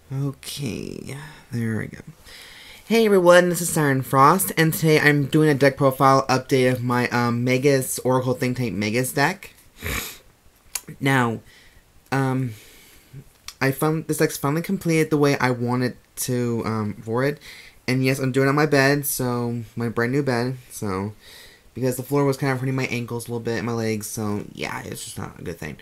Okay, there we go. Hey everyone, this is Siren Frost, and today I'm doing a deck profile update of my Magus Oracle Think Tank Magus deck. Now, I found this deck's finally completed the way I wanted to for it, and yes, I'm doing it on my bed, so my brand new bed, so because the floor was kind of hurting my ankles a little bit and my legs, so yeah, it's just not a good thing.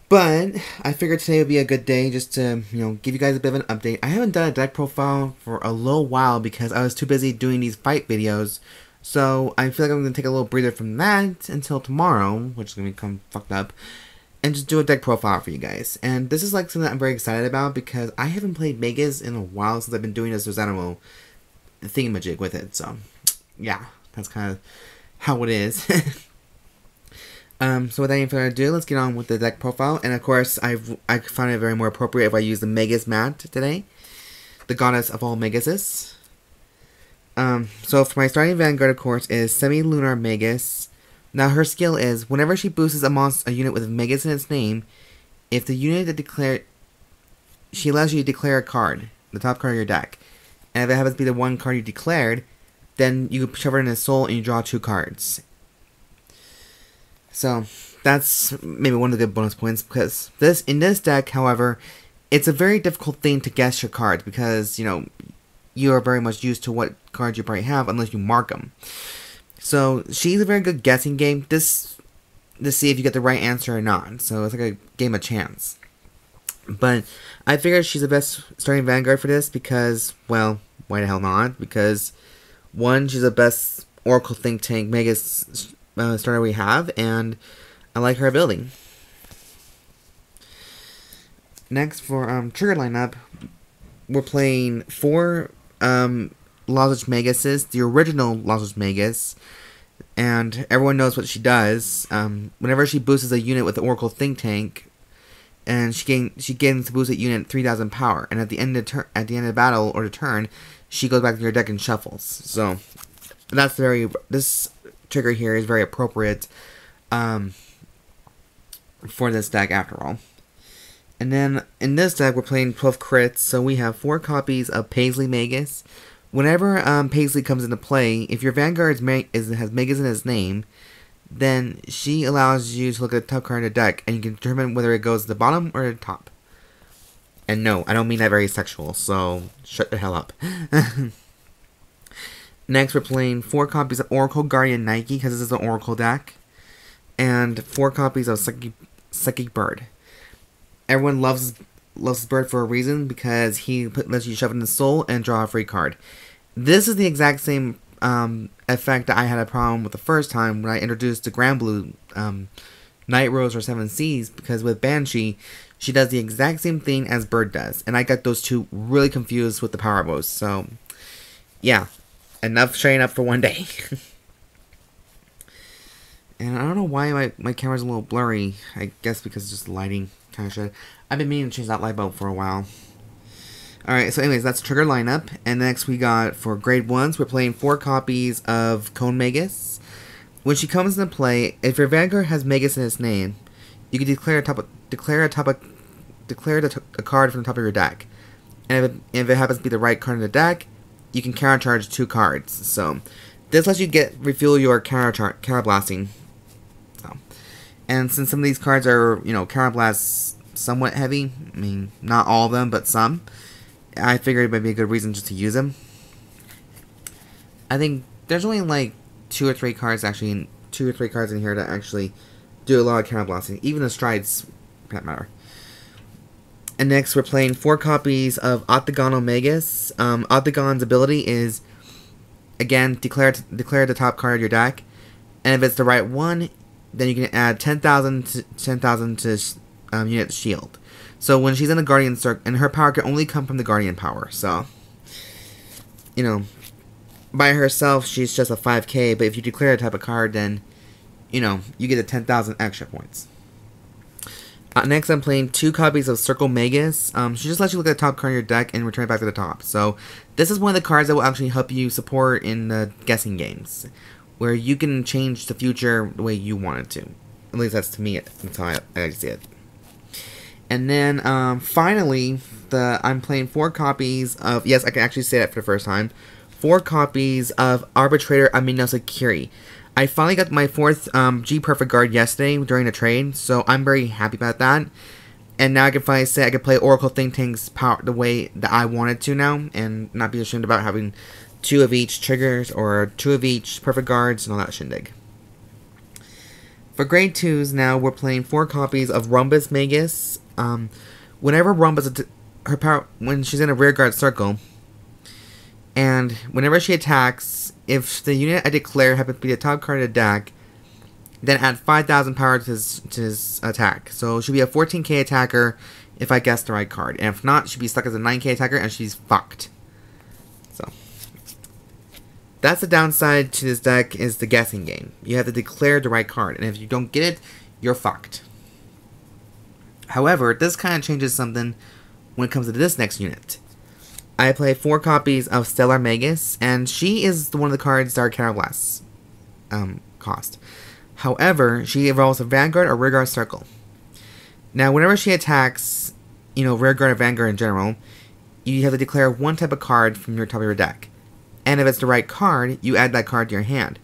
But I figured today would be a good day just to, give you guys a bit of an update. I haven't done a deck profile for a little while because I was too busy doing these fight videos. So I feel like I'm going to take a little breather from that until tomorrow, which is going to become fucked up, and just do a deck profile for you guys. And this is like something that I'm very excited about because I haven't played Magus in a while since I've been doing this Susanoo thingamajig with it. So yeah, that's kind of how it is. So without any further ado, let's get on with the deck profile. And of course, I found it very more appropriate if I use the Magus mat today, the goddess of all Maguses. So for my starting vanguard, of course, is Semilunar Magus. Now her skill is whenever she boosts a unit with Magus in its name, if the unit that declared, she allows you to declare a card, the top card of your deck, and if it happens to be the one card you declared, then you shove it in his soul and you draw 2 cards. So, that's maybe one of the good bonus points, because in this deck, however, it's a very difficult thing to guess your cards, because, you are very much used to what cards you probably have, unless you mark them. So, she's a very good guessing game, to see if you get the right answer or not, so it's like a game of chance. But, I figured she's the best starting vanguard for this, because, well, why the hell not? Because, 1, she's the best Oracle Think Tank Magus starter we have, and I like her ability. Next, for trigger lineup, we're playing 4 Lozenge Maguses, the original Lozenge Magus, and everyone knows what she does. Whenever she boosts a unit with the Oracle Think Tank, and she gains to boost that unit 3,000 power, and at the end of the battle or the turn, she goes back to your deck and shuffles. So that's this trigger here is very appropriate for this deck after all. And then in this deck we're playing 12 crits, so we have 4 copies of Paisley Magus. Whenever Paisley comes into play, if your Vanguard has Magus in his name, then she allows you to look at the top card in the deck and you can determine whether it goes to the bottom or the top. And no, I don't mean that very sexual, so shut the hell up. Next, we're playing 4 copies of Oracle Guardian Nike, because this is an Oracle deck. And 4 copies of Psychic Bird. Everyone loves this bird for a reason, because he lets you shove it in the soul and draw a free card. This is the exact same effect that I had a problem with the first time when I introduced the Grand Blue Night Rose or 7 Seas, because with Banshee, she does the exact same thing as Bird does. And I got those two really confused with the Power Bows, so yeah. Enough showing up for one day. And I don't know why my camera's a little blurry. I guess because it's just lighting kind of shit. I've been meaning to change that light bulb for a while. Alright, so anyways, that's trigger lineup. And next we got, for grade 1s, we're playing 4 copies of Cone Magus. When she comes into play, if your Vanguard has Magus in its name, you can declare a card from the top of your deck. And if it happens to be the right card in the deck, you can countercharge 2 cards. So this lets you refuel your counterblasting. So, and since some of these cards are, counterblast somewhat heavy, I mean, not all of them, but some, I figured it might be a good reason just to use them. I think there's only like 2 or 3 cards in here that actually do a lot of counterblasting, even the strides, for that matter. And next, we're playing 4 copies of Octagon Magus. Octagon's ability is, again, declare the top card of your deck, and if it's the right one, then you can add 10,000 to unit shield. So when she's in the Guardian Circle, and her power can only come from the Guardian power. So, by herself, she's just a 5k, but if you declare a type of card, then, you get the 10,000 extra points. Next, I'm playing 2 copies of Circle Magus. She just lets you look at the top card of your deck and return it back to the top. So, this is one of the cards that will actually help you support in the guessing games, where you can change the future the way you want it to. At least that's to me, that's how I see it. And then, finally, I'm playing 4 copies of, yes, I can actually say that for the first time, 4 copies of Arbitrator ame-no-sagiri. I finally got my 4th G Perfect Guard yesterday during the trade, so I'm very happy about that. And now I can finally say I can play Oracle Think Tank's power the way that I wanted to now, and not be ashamed about having 2 of each triggers, or 2 of each Perfect Guards, and all that shindig. For grade 2s now, we're playing 4 copies of Rhombus Magus. Whenever Rhombus, her power, when she's in a rear guard circle, and whenever she attacks, if the unit I declare happens to be the top card of the deck, then add 5,000 power to his attack. So she'll be a 14k attacker if I guess the right card. And if not, she'll be stuck as a 9k attacker and she's fucked. So that's the downside to this deck, is the guessing game. You have to declare the right card, and if you don't get it, you're fucked. However, this kind of changes something when it comes to this next unit. I play 4 copies of Semilunar Magus, and she is one of the cards that are counterblast cost. However, she evolves a Vanguard or Rearguard Circle. Now, whenever she attacks, Rearguard or Vanguard in general, you have to declare one type of card from your top of your deck. And if it's the right card, you add that card to your hand.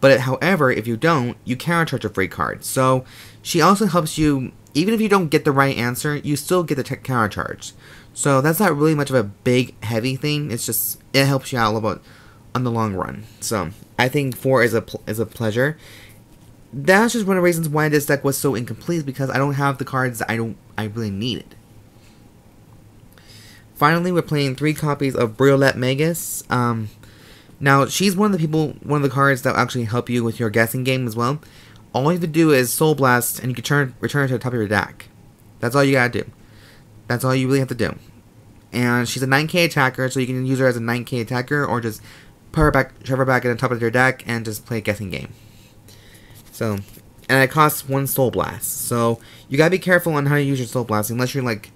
But however, if you don't, you countercharge a free card. So, she also helps you, even if you don't get the right answer, you still get the countercharge. So, that's not really much of a big, heavy thing. It's just, it helps you out a little bit on the long run. So, I think 4 is a pleasure. That's just one of the reasons why this deck was so incomplete, because I don't have the cards that I really needed. Finally, we're playing 3 copies of Briolette Magus. Now, she's one of the cards that will actually help you with your guessing game as well. All you have to do is Soul Blast, and you can return it to the top of your deck. That's all you gotta do. That's all you really have to do. And she's a 9k attacker, so you can use her as a 9k attacker, or just shove her back at the top of your deck, and just play a guessing game. So, and it costs 1 Soul Blast. So, you gotta be careful on how you use your Soul Blast, unless you're like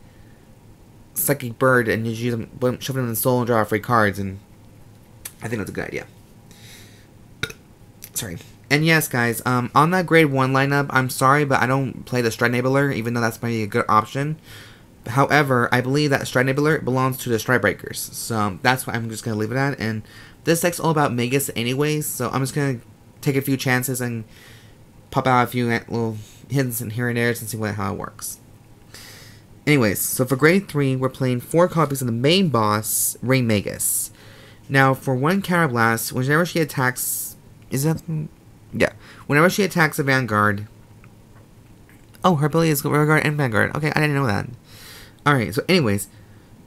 Psychic Bird and you use them, shove them in the soul and draw free cards, and I think that's a good idea. Sorry. And yes, guys, on that grade 1 lineup, I'm sorry, but I don't play the Stride Enabler, even though that's maybe a good option. However, I believe that Stride Enabler belongs to the Stride Breakers, so that's why I'm just gonna leave it at. And this deck's all about Magus anyways, so I'm just gonna take a few chances and pop out a few little hints and here and there and see how it works. Anyways, so for grade 3, we're playing 4 copies of the main boss, Raincloud Magus. Now, for 1 counterblast, whenever she attacks, whenever she attacks a Vanguard. Oh, her ability is Vanguard and Vanguard. Okay, I didn't know that. Alright, so anyways,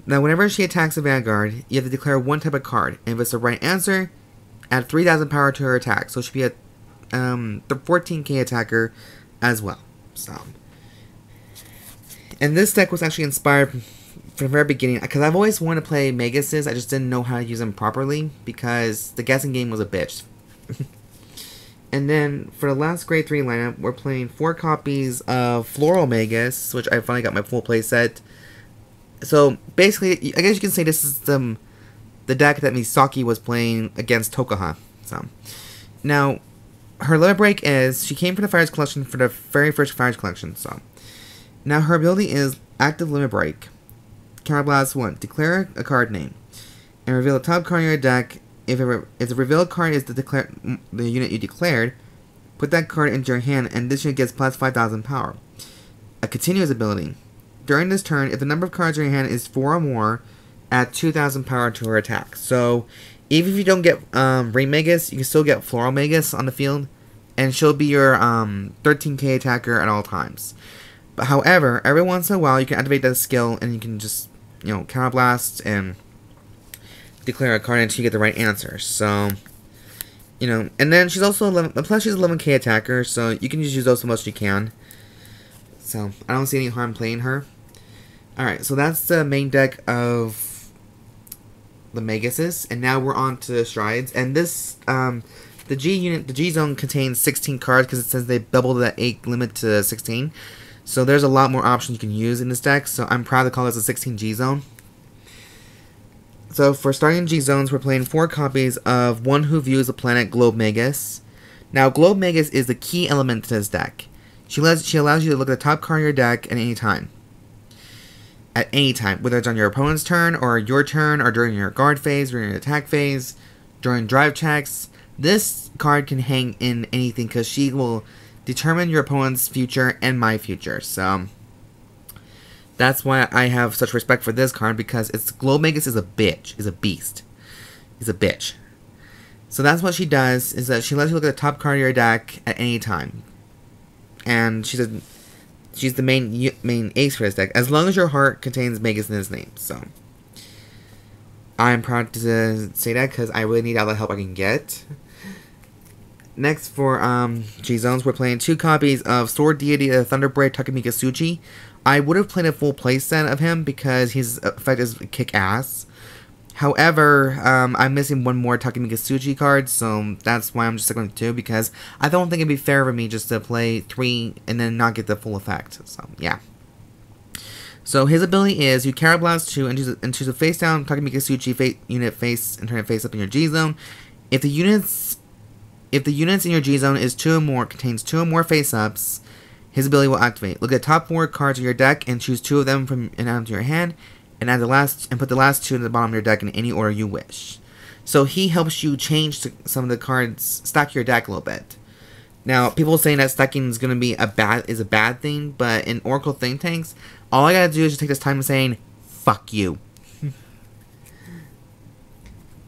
now whenever she attacks a Vanguard, you have to declare one type of card, and if it's the right answer, add 3,000 power to her attack. So she should be a the 14k attacker as well. So, and this deck was actually inspired from the very beginning, because I've always wanted to play Maguses. I just didn't know how to use them properly because the guessing game was a bitch. And then for the last grade 3 lineup, we're playing 4 copies of Floral Magus, which I finally got my full play set. So basically, I guess you can say this is the deck that Misaki was playing against Tokaha. So now, her limit break is, she came from the Fires Collection for the very first Fires Collection, so. Now her ability is Active Limit Break. Counterblast 1. Declare a card name. And reveal a top card in your deck. If the revealed card is the unit you declared, put that card into your hand, and this unit gets plus 5,000 power. A continuous ability. During this turn, if the number of cards in your hand is 4 or more, add 2,000 power to her attack. So, even if you don't get Raincloud Magus, you can still get Floral Magus on the field, and she'll be your 13k attacker at all times. But however, every once in a while, you can activate that skill, and you can just, counterblast and declare a card until you get the right answer. So, and then she's also 11, plus she's 11k attacker, so you can just use those the most you can. So, I don't see any harm playing her. Alright, so that's the main deck of the Maguses, and now we're on to the Strides. And this, the G zone contains 16 cards because it says they doubled that 8 limit to 16. So there's a lot more options you can use in this deck. So I'm proud to call this a 16 G zone. So for starting G zones, we're playing 4 copies of One Who Views the Planet, Globe Magus. Now Globe Magus is the key element to this deck. She allows you to look at the top card of your deck at any time. at any time, whether it's on your opponent's turn, or your turn, or during your guard phase, during your attack phase, during drive checks. This card can hang in anything because she will determine your opponent's future and my future. So that's why I have such respect for this card, because its Glow Magus is a bitch, is a beast, is a bitch. So that's what she does, is that she lets you look at the top card of your deck at any time. And she's the main ace for this deck, as long as your heart contains Magus in its name. So I'm proud to say that, because I really need all the help I can get. Next for G-Zones, we're playing 2 copies of Sword Deity of Thunderbraid Takamikasuchi. I would have played a full playset of him because his effect is kick-ass. However, I'm missing one more Takamikasuchi card, so that's why I'm just sticking with 2, because I don't think it'd be fair for me just to play 3 and then not get the full effect. So, yeah. So, his ability is you Cara Blast 2 and choose a face-down Takamikasuchi unit face and turn it face up in your G-Zone. If the units in your G-Zone is 2 or more, contains 2 or more face-ups, his ability will activate. Look at the top 4 cards of your deck and choose 2 of them from and add them to your hand, and put the last 2 to the bottom of your deck in any order you wish. So he helps you change some of the cards, stack your deck a little bit. Now, people saying that stacking is going to be a bad thing, but in Oracle Think Tanks, all I gotta do is just take this time saying, fuck you.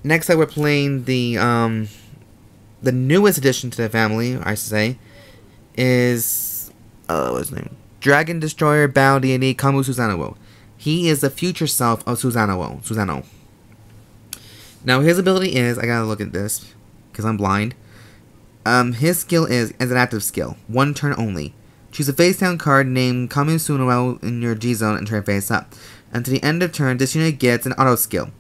Next up, we're playing the newest addition to the family, I should say, is, what's his name? Dragon Destroyer Battle Deity Kamususanoo. He is the future self of Susanoo. Now, his ability is, I gotta look at this, because I'm blind. His skill is, as an active skill, 1 turn only. Choose a face-down card named Kamususanoo in your G-Zone and turn face up. And to the end of turn, this unit gets an auto skill.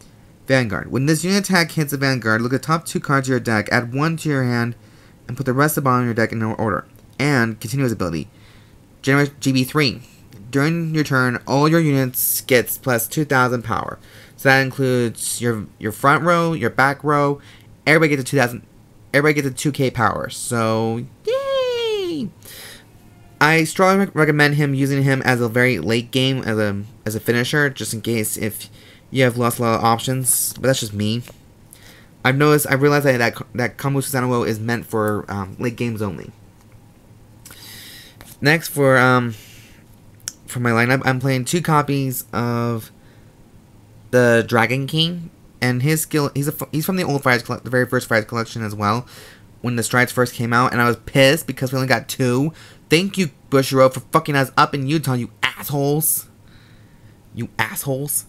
Vanguard. When this unit attack hits a Vanguard, look at the top 2 cards of your deck, add 1 to your hand, and put the rest of the bottom of your deck in no order. And continue his ability. Generate GB3. During your turn, all your units gets plus 2,000 power. So that includes your front row, your back row. Everybody gets a 2,000. Everybody gets a 2K power. So yay! I strongly recommend using him as a very late game as a finisher, just in case if you have lost a lot of options. But that's just me. I realized that Kamususanoo is meant for late games only. Next for my lineup, I'm playing 2 copies of the Dragon King, and his skill, he's from the old the very first Friars collection as well, when the Strides first came out, and I was pissed because we only got 2. Thank you, Bushiroad, for fucking us up in Utah, you assholes. You assholes.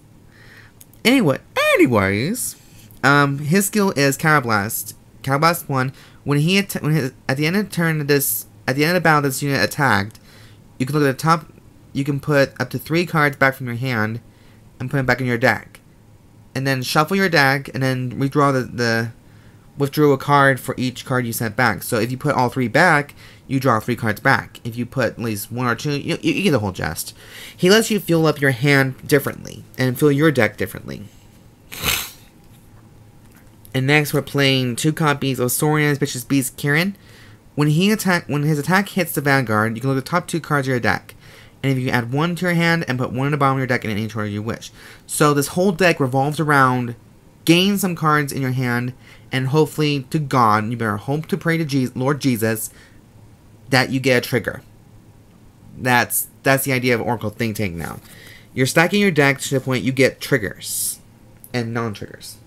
Anyways, his skill is Cara Blast. Cara Blast 1. At the end of the battle this unit attacked, you can look at the top. You can put up to 3 cards back from your hand and put them back in your deck, and then shuffle your deck and then withdraw a card for each card you sent back. So if you put all 3 back, you draw 3 cards back. If you put at least 1 or 2, you get the whole gist. He lets you fill up your hand differently and fill your deck differently. And next, we're playing 2 copies of Soaring Auspicious Beast Kirin. When his attack hits the Vanguard, you can look at the top 2 cards of your deck. And if you add 1 to your hand and put 1 in the bottom of your deck in any order you wish. So this whole deck revolves around gain some cards in your hand, and hopefully to God, you better hope to pray to Lord Jesus that you get a trigger. That's the idea of Oracle Think Tank now. You're stacking your deck to the point you get triggers and non-triggers.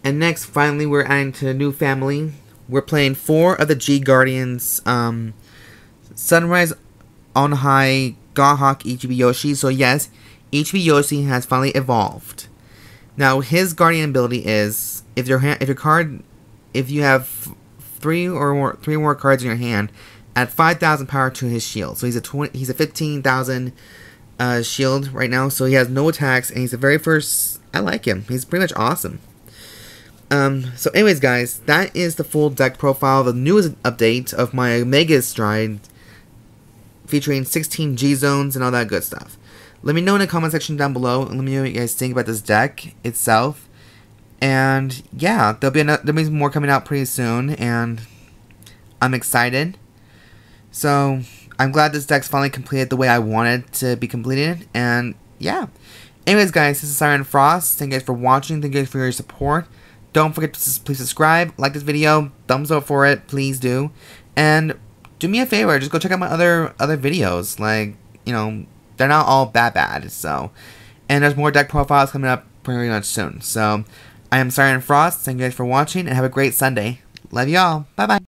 And next, finally, we're adding to a new family. We're playing 4 of the G Guardians, Sunrise on High, Godhawk, Ichibyoshi. So yes, Ichibyoshi has finally evolved. Now his Guardian ability is if you have 3 or more cards in your hand, add 5,000 power to his shield. So he's a 15,000 shield right now. So he has no attacks, and he's the very first. I like him. He's pretty much awesome. So anyways, guys, that is the full deck profile, the newest update of my Mega Stride, featuring 16 G-Zones and all that good stuff. Let me know in the comment section down below, and let me know what you guys think about this deck itself. And yeah, there'll be more coming out pretty soon, and I'm excited. So I'm glad this deck's finally completed the way I wanted it to be completed, and yeah. Anyways, guys, this is Siren Frost. Thank you guys for watching. Thank you guys for your support. Don't forget to please subscribe, like this video, thumbs up for it, please do. And do me a favor, just go check out my other videos. Like, you know, they're not all that bad, so. And there's more deck profiles coming up pretty much soon. So, I am Siren Frost. Thank you guys for watching, and have a great Sunday. Love y'all. Bye-bye.